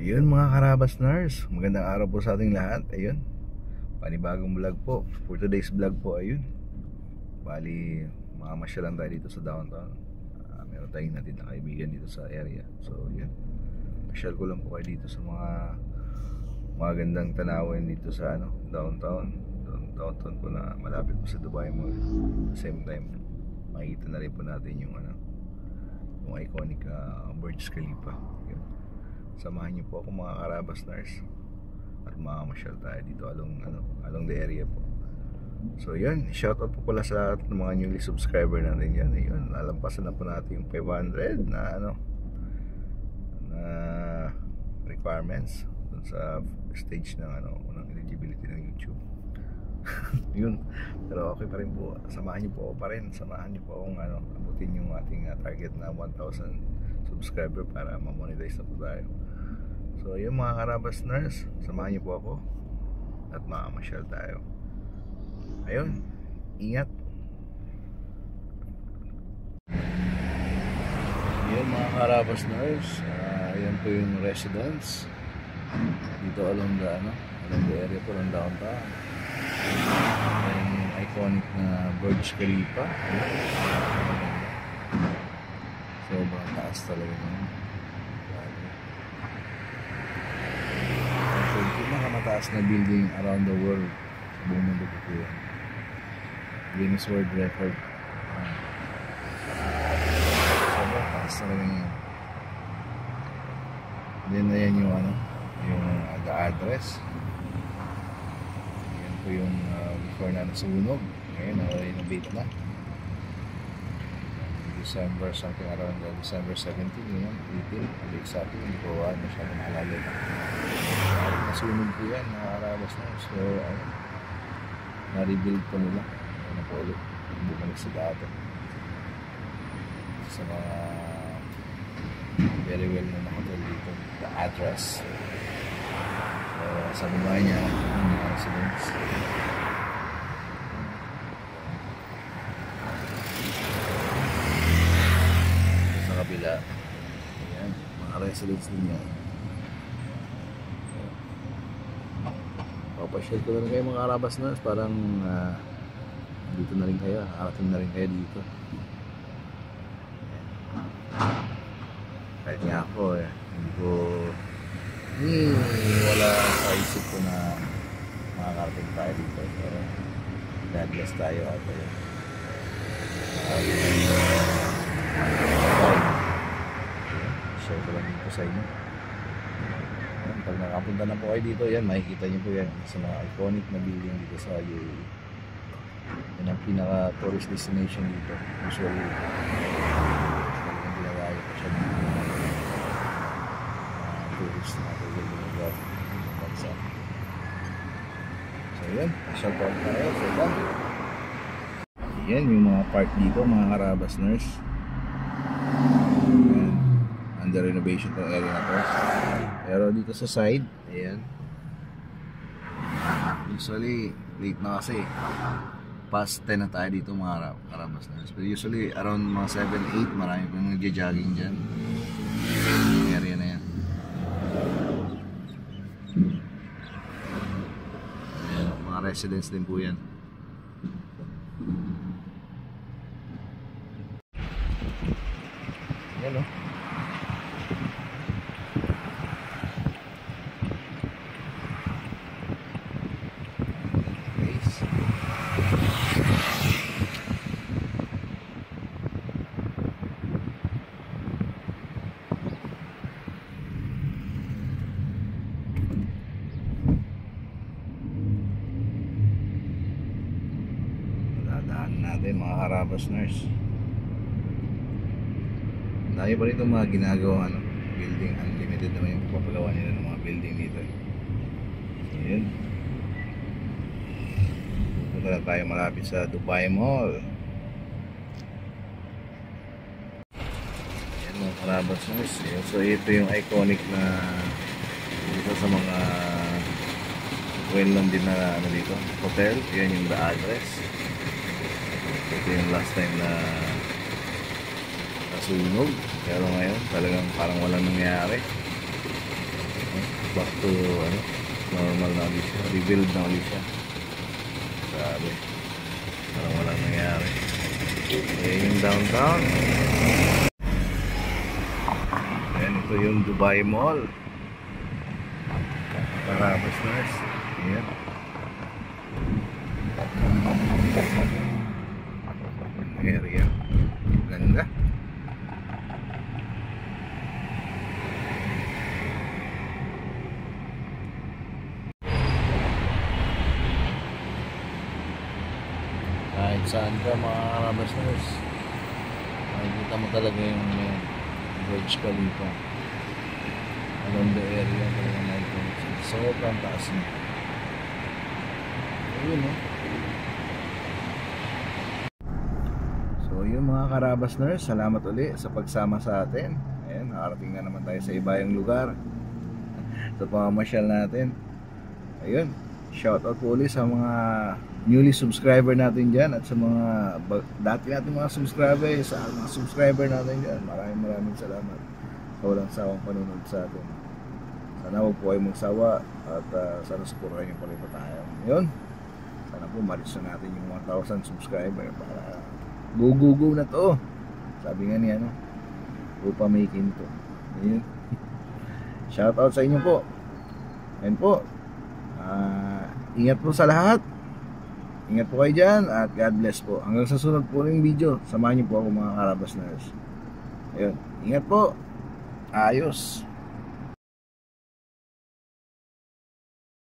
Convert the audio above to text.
Ayun mga Karabasnars, magandang araw po sa ating lahat. Ayun, panibagong vlog po. For today's vlog po, ayun, bali mamasyal lang tayo dito sa downtown. Meron tayong natin na kaibigan dito sa area. So yun, pasyal ko lang po kayo dito sa mga magandang tanawin dito sa downtown po na malapit po sa Dubai Mall. At the same time, makikita na rin po natin yung yung iconic Burj Khalifa. Yun. Samahan niyo po ako mga Karabasnars at mamamasyal tayo dito along the area po. So yun, shoutout po pala sa lahat ng mga newly subscriber natin yan. Ayun, nalampasan na po natin yung 500 na na requirements dun sa stage ng ng eligibility ng YouTube. Yun, pero okay pa rin po. Samahan niyo po ako pa rin. Samahan niyo po akong abutin yung ating target na 1,000 subscriber para ma-monetize na po tayo. So yun mga Karabasnars, samahan niyo po ako at makamasyal tayo. Ayun, ingat. Yun mga Karabasnars, ayan po yung residence dito along the area po ng downtown. Ayan yung iconic na Burj Khalifa. Sobrang taas talaga yun. So ito yung nakamataas na building around the world sa buong mundo po yan. Guinness World Record. Sobrang taas talaga yun. Then ayan yung yung address. Ayan po yung before na nasunog. Ngayon na-renovate na. December something around December 17, 18, exactly, hindi ko masyadong maalala. Nasunog po yan, mga Karabasnars. So na-rebuild po nila. Ano po ulit, bumalik sa dati sa mga very well na hotel dito. The address, so sa baba niya yung mga residents. Kabila. Ayan, mga residents din yan. Papasyal ko na kayo mga Karabasnars, parang dito na rin kayo, arating na rin kayo dito. Kahit nga ako wala sa isip ko na makakarating tayo dito, pero God bless tayo at share ko lang dito sa inyo. Ayan, pag nakapunta na po kayo dito, yan, makikita nyo po yan sa mga iconic na building dito sa UAE. Yan ang pinaka tourist destination dito. Usually talagang ginagawa po siya ng tourist na pwede lugar ng bansa. So yan, shout out tayo sa iba. Yan yung mga park dito mga Karabasnars. Under renovation tong area na to. Pero dito sa side, ayan, usually late na kasi, past 10 na tayo dito mga Karabasnars. Pero usually around mga 7, 8 marami pang nagja-jogging dyan. Yung area na yan. Ayan, mga residents din po yan. Ayan o. Natin mga Karabasnars, dahil pa rin itong mga ginagawa building, unlimited naman yung papagawa nila ng mga building dito. So yun, punta na tayo malapit sa Dubai Mall. Yan mga Karabasnars. So ito yung iconic na dito sa mga well known din na dito, hotel. Yan yung the address. Ito yung last time na nasunog, pero ngayon talagang parang walang nangyari. back to ano, normal na ulit siya, rebuild na ulit siya. Sabi, parang walang nangyari. Yung downtown. Ayan, ito yung Dubai Mall. Carabas Nurse. Ayan. Area. Ganda. Kahit saan ka mga Carabas Nurse, makikita mo talaga yung Burj Khalifa. Along the area talaga nakikita. Sobrang taas niya. Ayun So yun mga Carabas Nurse, salamat uli sa pagsama sa atin. Ayan, nakarating na naman tayo sa ibayang lugar sa pamamasyal natin. Ayun, shoutout po ulit sa mga newly subscriber natin dyan at sa mga dati natin mga subscriber, sa mga subscriber natin dyan. Maraming salamat sa walang sawang panunod sa atin. Sana huwag po kayo magsawa at sana supportan nyo pa rin pa tayo. Yun, sana po ma-reach na natin yung 1,000 subscriber para go na to. Sabi nga niya, upa making to. Ayun. Shoutout sa inyo po. Ayun po. Ingat po sa lahat. Ingat po kayo dyan at God bless po. Hanggang sa sunod po ng video, samahan niyo po ako mga Carabas Nurse. Ayun. Ingat po. Ayos.